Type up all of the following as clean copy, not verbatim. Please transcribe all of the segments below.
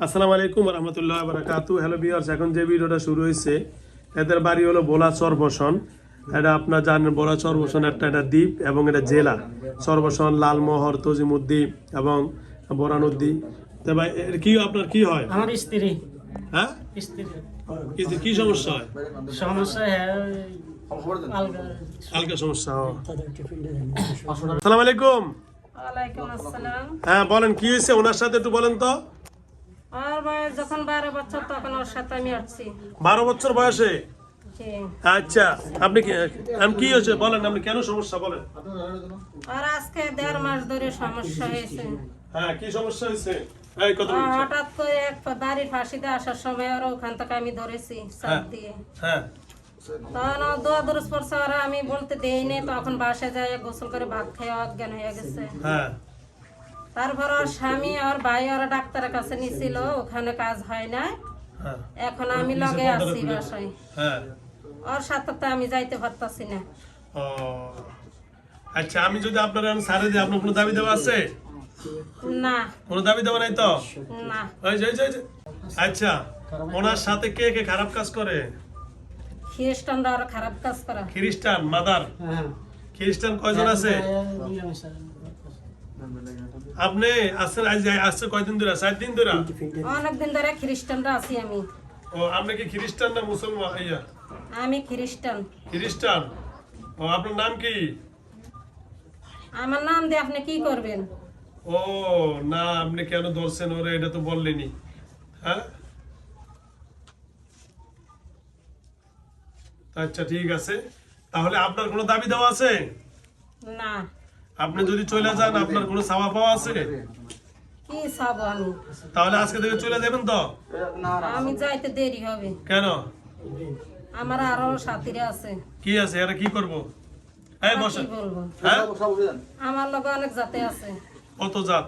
আসসালামু আলাইকুম রহমতুল্লাহ বারাকাতু। হ্যালো ভিউয়ার্স, এখন যে ভিডিওটা শুরু হয়েছে এদের বাড়ি হলো ভোলা চরবসন। এটা আপনার জানেন ভোলা চরবসন এটা দ্বীপ এবং এটা জেলা। চরবসন, লালমোহর, তজিমুদ্দি এবং বোরানুদ্দি। তো ভাই কি আপনার কি হয়? আমার স্ত্রী হ্যাঁ, স্ত্রী কি সমস্যা হয়? সমস্যা হ্যাঁ আলগা হালকা সমস্যা। আসসালামু আলাইকুম। ওয়ালাইকুম আসসালাম। হ্যাঁ বলেন, কি হয়েছে ওনার সাথে একটু বলেন তো। আর বয়স যখন 12 বছর তখন ওর সাথে আমি আসছি। 12 বছর বয়সে? জি। আচ্ছা, আপনি কি হয়েছে বলেন, আপনি কেন সমস্যা বলেন। আর আজকে 1.5 মাস ধরে সমস্যা হয়েছে। হ্যাঁ, কি সমস্যা হয়েছে? এই কথা ও বলছি। হঠাৎ করে এক বাড়ির ফাঁসিতে আসার সময় আর ওখান থেকে আমি ধরেছি চাপ দিয়ে। হ্যাঁ তখন ও দোয়া দুরুস পড়ছে, আর আমি বলতে দেইনি, তখন বাসায় যায় গোসল করে ভাত খেয়ে অজ্ঞান হয়ে গেছে। হ্যাঁ তারপর ওর স্বামী আর ভাই ওরা ডাক্তারের কাছে নিছিল, ওখানে কাজ হয় না। হ্যাঁ এখন আমি লগে আছি বাসায়, হ্যাঁ। ওর সাথে তো আমি যাইতে পারতাছি না। ও আচ্ছা, আমি যদি আপনার সারে দিই, আপনার কোনো দাবি দেওয়া আছে? না কোনো দাবি দেওয়া নাই তো? না। ওই যে। আচ্ছা, ওনার সাথে কে কে খারাপ কাজ করে? খ্রিস্টানরা আরো খারাপ কাজ করা। খ্রিস্টান মাদার? হ্যাঁ খ্রিস্টান কয়জন আছে? আপনি আসছে কয়দিন ধরে? 4 দিন ধরে? অনেকদিন ধরে খ্রিস্টানরা আছি আমি। ও, আপনি কি খ্রিস্টান না মুসলমান? ইয়া আমি খ্রিস্টান। খ্রিস্টান। ও, আপনার নাম কি? আমার নাম দিয়ে আপনি কি করবেন? ও না, আপনি কেন ধরছেন ওরে এটা তো বললেনি। হ্যাঁ, আচ্ছা ঠিক আছে। তাহলে আপনার কোনো দাবি দেওয়া আছে? না। আপনি যদি চলে যান আপনার কোনো চাওয়া পাওয়া আছে? কি চাবো আমি? তাহলে আজকে থেকে চলে যাবেন তো? আমি যাইতে দেরি হবে। কেন? আমার আরো সাথীরা আছে। কি আছে, এরা কি করব? এই আর বসেন। কি বলবো, হ্যাঁ, আমার লগে অনেক জাতি আছে। কত জাত?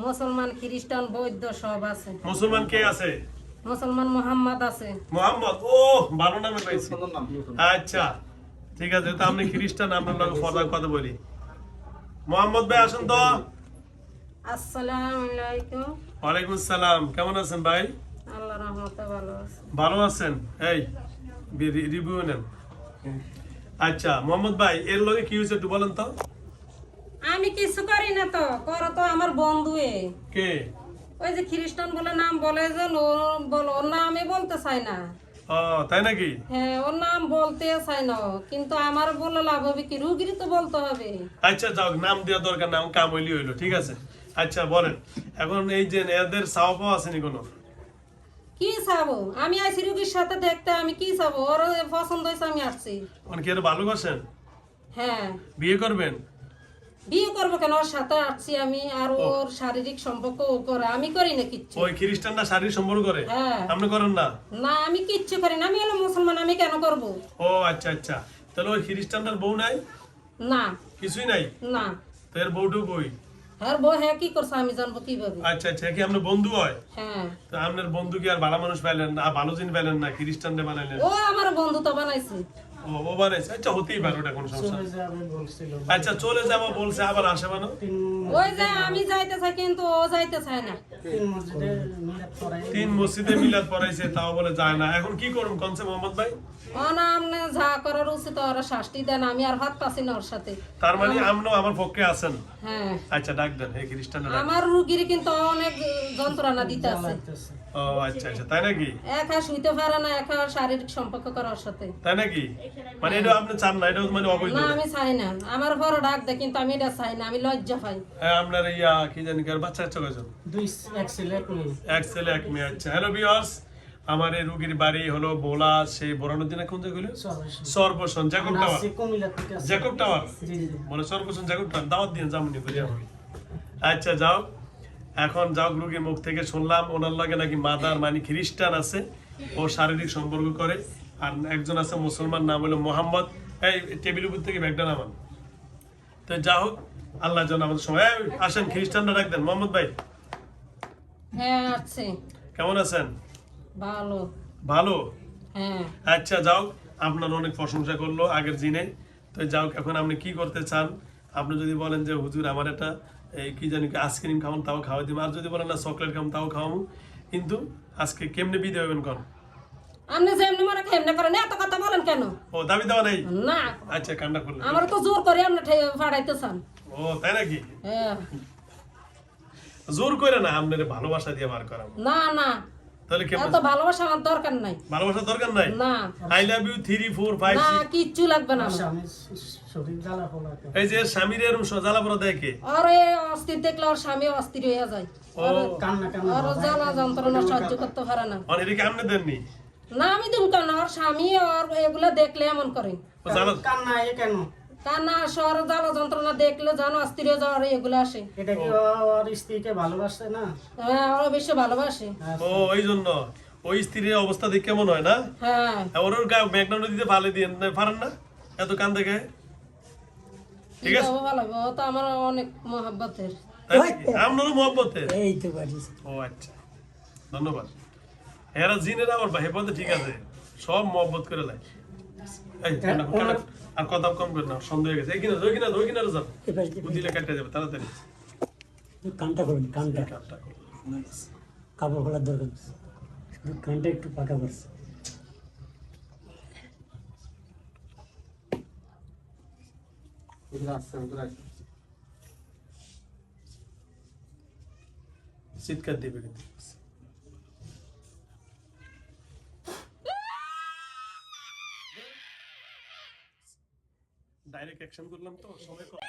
মুসলমান, খ্রিস্টান, বৌদ্ধ সব আছে। মুসলমান কে আছে? মুসলমান মোহাম্মদ আছে। মোহাম্মদ? ও, ভালো নামে পাইছি। আচ্ছা ঠিক আছে, তো আপনি খ্রিস্টান, আপনার লগে ফরদার কথা বলি। মোহাম্মদ ভাই আসুন তো। আসসালামু আলাইকুম। ওয়ালাইকুম আসসালাম। কেমন আছেন ভাই? আল্লাহ রহমতে ভালো আছে। ভালো আছেন? এই রিভিউ নেন। আচ্ছা মোহাম্মদ ভাই, এর লগে কি হয়েছে একটু বলেন তো। আমি কিছু করি না তো, করো তো আমার বন্ধু। কে? ওই যে খ্রিস্টান বলে নাম বলে যে, ওর নাম আমি বলতে চাই না। ও তাই নাকি? হ্যাঁ, ওর নাম বলতে চাই না, কিন্তু আমার বলে লাভ হবে কি? রুগীর তো বলতে হবে। আচ্ছা যাও, নাম দেওয়া দরকার না, কাম হইলি হইলো, ঠিক আছে। আচ্ছা বলেন, এখন এই যে এদের চাওয়া পাওয়া আসেনি কোনো? কি চাবো? আমি আইছি রুগীর সাথে দেখতে, আমি কি চাবো? ওর পছন্দ হয়েছে আমি আসছি। কি আর ভালোবাসেন? হ্যাঁ। বিয়ে করবেন? বিয়ে করবো কেন? ওর সাথে আসছি আমি, আর ওর শারীরিক সম্পর্ক ও করে, আমি করি না কিচ্ছু। ওই খ্রিস্টানরা শারীরিক সম্পর্ক করে? হ্যাঁ। আপনি করেন না? না, আমি কিচ্ছু করি না, আমি হলো মুসলমান, আমি কেন করবো? ও আচ্ছা আচ্ছা, তাহলে ওই খ্রিস্টানটার বউ নাই? না। কিছুই নাই? না। তো এর বউটু কই? হ্যাঁ, বউ হ্যাঁ কি করছে আমি জানবো কিভাবে? আচ্ছা আচ্ছা, কি আপনার বন্ধু হয়? হ্যাঁ। তো আপনার বন্ধু কি আর ভালো মানুষ পাইলেন না, ভালো জিন পাইলেন না, খ্রিস্টানরে বানাইলেন? ও আমার বন্ধু তো বানাইছে। ও বানাইছে? আচ্ছা হতেই পারে, ওটা কোনো সমস্যা নেই। আচ্ছা চলে যাবো বলছে, আবার আসে মানে? ওই যে আমি যাইতে চাই কিন্তু ও যাইতে চায় না। 3 মসজিদে মিলাদ পড়াইছে, তাও বলে যায় না। এখন কি করুন কনসে মোহাম্মদ ভাই? ও না, আপনি যা করার উচিত ওরা শাস্তি দেন, আমি আর হাত পাচ্ছি না ওর সাথে। তার মানে আপনিও আমার পক্ষে আছেন? হ্যাঁ। আচ্ছা ডাক দেন, এই খ্রিস্টানরা ডাক। আমার রুগীর কিন্তু অনেক যন্ত্রণা দিতে আছে। ও আচ্ছা আচ্ছা, তাই নাকি? একা শুইতে পারে না, একা শারীরিক সম্পর্ক করার সাথে। তাই নাকি? মানে এটা আপনি চান না, এটা মানে অবৈধ? না, আমি চাই না। আমার বড় ডাক দেয় কিন্তু আমি এটা চাই না, আমি লজ্জা পাই। হ্যাঁ, আপনার কি জানি কার বাচ্চা কাচ্চা কয়জন? এক ছেলে এক মেয়ে। এক ছেলে এক মেয়ে। আচ্ছা, হ্যালো ভিউয়ার্স, আমার এই রুগীর বাড়ি হলো ভোলা, সেই বোরানুদ্দিনে কোন জায়গা হলো? সর্বসন জ্যাকব টাওয়ার। জ্যাকব টাওয়ার বলে সর্বসন জ্যাকব টাওয়ার। দাওয়াত দিয়ে জামনি করিয়া হবে। আচ্ছা যাও, এখন যাও, রুগীর মুখ থেকে শুনলাম ওনার লাগে নাকি মাদার মানে খ্রিস্টান আছে, ও শারীরিক সম্পর্ক করে, আর একজন আছে মুসলমান, নাম হলো মোহাম্মদ। এই টেবিল উপর থেকে ব্যাগটা নামান। তো যা হোক, আল্লাহ যেন আমাদের সময়। আসেন, খ্রিস্টানরা রাখবেন। মোহাম্মদ ভাই হ্যাঁ আছে। কেমন আছেন? ভালো। ভালো? হ্যাঁ। আচ্ছা যাও, আপনার অনেক প্রশংসা করলো আগের দিনে। তো যাও, এখন আপনি কি করতে চান? আপনি যদি বলেন যে হুজুর আমার একটা কি জানি আইসক্রিম খাওয়ান, তাও খাওয়াই দিব। আর যদি বলেন না চকলেট খাওয়ান, তাও খাওয়াবো। কিন্তু আজকে কেমনে বিদায় হবেন কোন? আপনি যেমনি মনে কেমনে করেন এত কথা বলেন কেন? ও দাবি দেওয়া নাই? না আচ্ছা কান্না করলেন। আমার তো জোর করে আপনি ফাড়াইতে চান। ও তাই নাকি? হ্যাঁ। জোর করে না, আপনারে ভালোবাসা দিয়ে বার করা। না না তাহলে কেমন? এত ভালোবাসা আমার দরকার নাই। ভালোবাসা দরকার নাই? না আই লাভ ইউ 3 4 5 না 6। কিচ্ছু লাগবে না আমার। স্বামী শরীর জ্বালা পোলা করে। এই যে স্বামীর এরকম জ্বালা পোড়া দেখে, আর এই অস্থির দেখলে ওর স্বামী অস্থির হয়ে যায়। ও কান্না কান্না আর জ্বালা যন্ত্রণা সহ্য করতে পারে না। অনেকে আমনে দেননি? না আমি দিন কেন, ওর স্বামী আর এগুলো দেখলে এমন করে। ও জ্বালা কান্না এ কেন? কান্না শহর জ্বালা যন্ত্রণা দেখলে জানো অস্থির হয়ে যাওয়ার এগুলো আসে। এটা কি ওর স্ত্রীকে ভালোবাসে না? হ্যাঁ ওরা বেশি ভালোবাসে। ও ওই জন্য ওই স্ত্রীর অবস্থা দেখে কেমন হয় না? হ্যাঁ ওর গায়ে ব্যাকগ্রাউন্ড দিতে ভালো দিয়ে পারেন না এত কান দেখে? ঠিক আছে, ভালো হবে, ও তো আমার অনেক মহাব্বতের। আপনারও মহব্বতের? এই তো পারিস। ও আচ্ছা, ধন্যবাদ। এরা জিনের আবার ভাই বলতে ঠিক আছে, সব মহব্বত করে লাই। এই আর কথা কম করে না, সন্দেহ হয়ে গেছে। এই কিনা ওই কিনা যান, বুঝিলে কাটতে যাবে তাড়াতাড়ি। কানটা করুন, কানটা কাটটা করো। কাপড় খোলার দরকার নেই। শুধু কানটা একটু পাকা করছে। চিৎকার দিবে কিন্তু। ডাইরেক্ট অ্যাকশন করলাম তো সময় কম।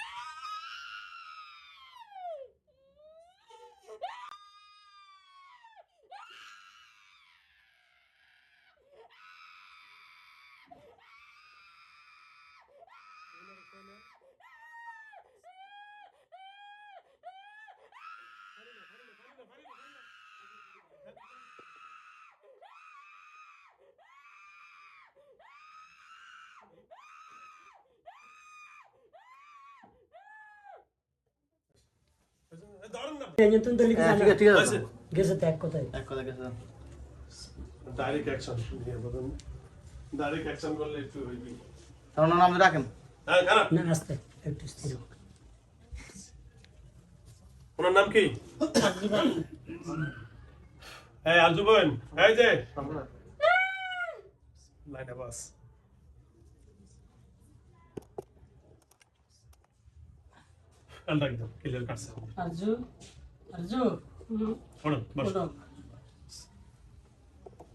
দাঁড়ান না। ঠিক আছে। গেছে তো এক কথায়। ডাইরেক্ট অ্যাকশন দিয়ে বলুন। ডাইরেক্ট অ্যাকশন করলে একটু হইবি। আপনার নাম রাখেন। হ্যাঁ খারাপ। না আস্তে একটু স্থির হোক। ওনার নাম কি? এই আরজু বোন, এই যে লাইনে বাস। আন্ডা কি ক্লিয়ার কাটছে। আরজু আরজু ওড়ন বস।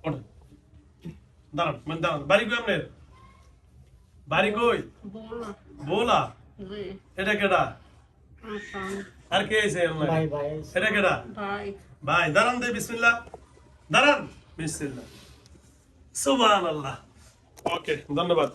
ওড়ন। দাঁড়ান, মানে দাঁড়ান। বাড়ি কই আপনার? বাড়ি কই? বোলা। এটা কেডা? আর কে আছে আমার? ভাই ভাই এটা কেডা? ভাই দাঁড়ান দে, বিসমিল্লাহ। দাঁড়ান, বিসমিল্লাহ। সুবহানাল্লাহ। ওকে, ধন্যবাদ।